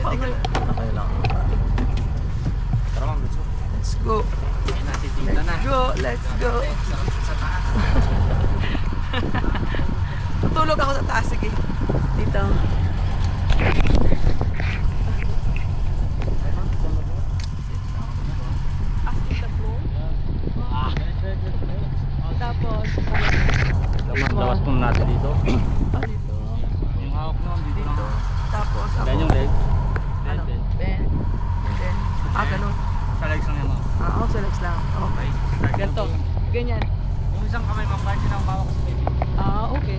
Okay, okay lang. Tara ma'am, let's go. Let's go. Ayun na, si Tita na. Let's go. Let's go. Sa taas. Tutulog ako sa taas. Sige. Dito. Tapos, Lawas po natin dito. dito. Yung hawak mo, dito Dito. lang. Tapos, ako. Then yung leg. Ano? Then. Ben. And then, ganun. Sa legs lang yan ma'am. Ako sa legs lang. Okay. Ganito. Ganyan. Yung isang kamay ma'am, kahit sinang sa baby. Okay.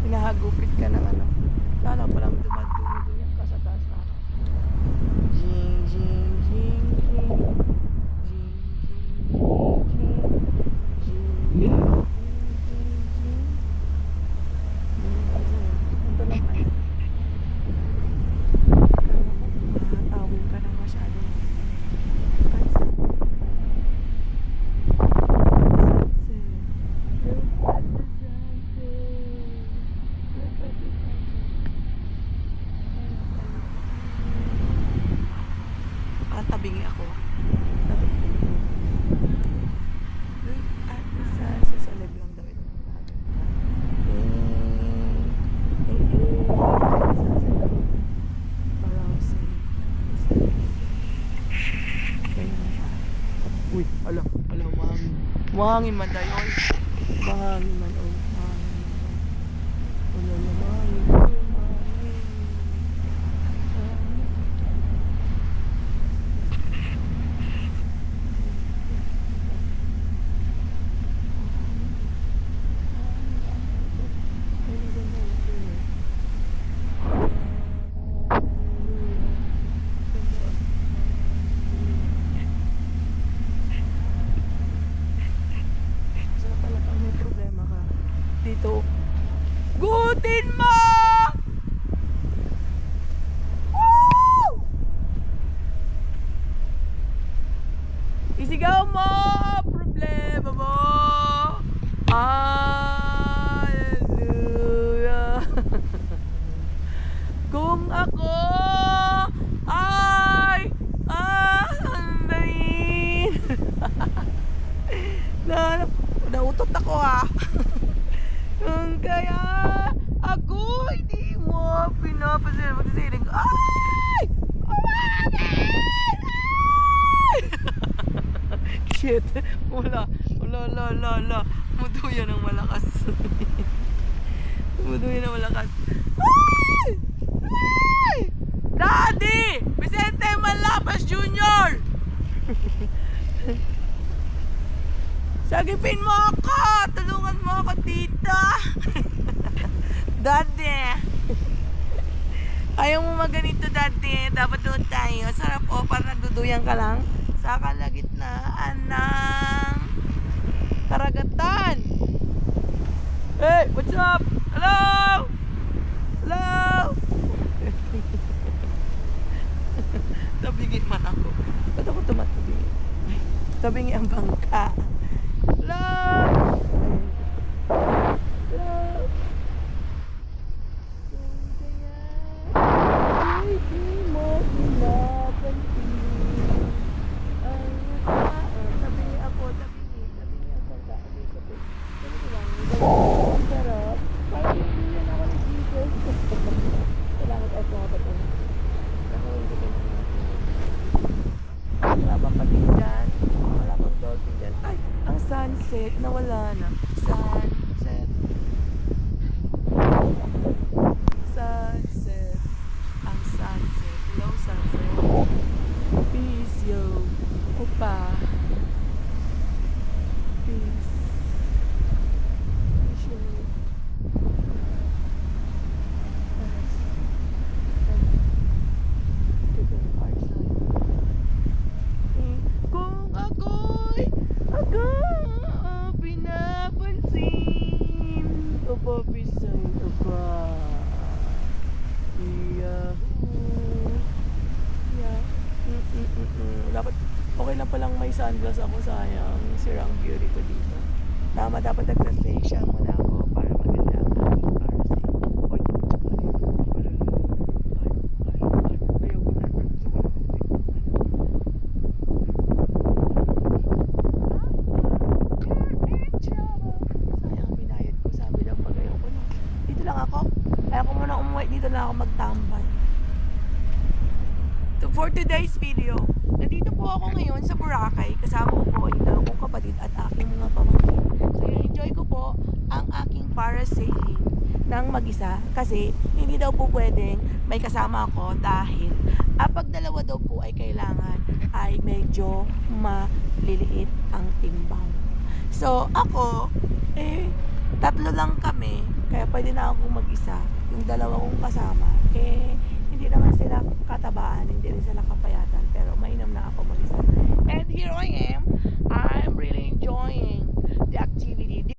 Hinahagupit ka ng ano. Lalo palang dumaduyan ka sa taas na. Jing, jing, jing, jing. Jing, jing, jing, jing. Ito lang ay. Matawin ka na masyado. Tabingi ako. Sa leg lang daw ito. Uy, alam, mahangin. Mahangin man tayo. Mahangin man, oh. Mahangin man. Mahangin. Dito. Gutin mo! Woo! Isigaw mo! Problema mo! Hallelujah! Kung ako ay andayin! Nautot ako ah! Kung kaya ako hindi mo pinapasin magsisiling. Ay! Ay! Shit! Wala. Muduyan ng malakas. Muduyan ng malakas. Ay! Ay! Daddy! Vicente Malapas Jr! Sagipin mo ako! Tulungan mo ako dito! Daddy! Ayaw mo maganito, Daddy. Dapat doon tayo. Sarap o, para nagduduyan ka lang sa kalagitnaan ng karagatan. Hey! What's up? Hello! Hello! Tabingi man ako. Ba't ako tumatubingi? Tabingi ang bangka. Hello! Hello! Kaya, hindi mo pinapansin ang tao. Tabingi ako, tabingi ang bangka. Tabingi lang. Ang sarap. Parang hindi yan ako ni Jesus. Salamat ay pumapat na. Wala bang pating dyan? Wala bang dolphin dyan? Ay! Ang sunset, nawala na. Sunset. Sunset. Ang sunset. Hello, sunset. Peace, yo. Opa. Peace. Peace, yo. Kung ako'y pinapansin, papisay ba? Yahoo! Yeah. Dapat, okay lang palang may sunglass ako, sayang. Sirang beauty ko dito. Tama, dapat nag-facial muna ako para maganda ang aking parasay. Oy! Ayaw ko na. Sayang, binayad ko. Sabi lang pag ayaw ko na. Dito lang ako. Ayaw ko muna umuwi. Dito lang ako magtambay. For today's video, nandito po ako ngayon sa Boracay. Kasama ko po yung akong kapatid at aking mga pamangkin. So, enjoy ko po ang aking parasailing ng mag-isa. Kasi, hindi daw po pwedeng may kasama ako dahil pag dalawa daw po ay kailangan ay medyo maliliit ang timbang. So, ako, tatlo lang kami. Kaya pwede na akong mag-isa. Yung dalawa kong kasama, hindi naman sila katabaan, hindi rin sila kapayatan, pero mainam na ako mag-isa. And here I am. I'm really enjoying the activity.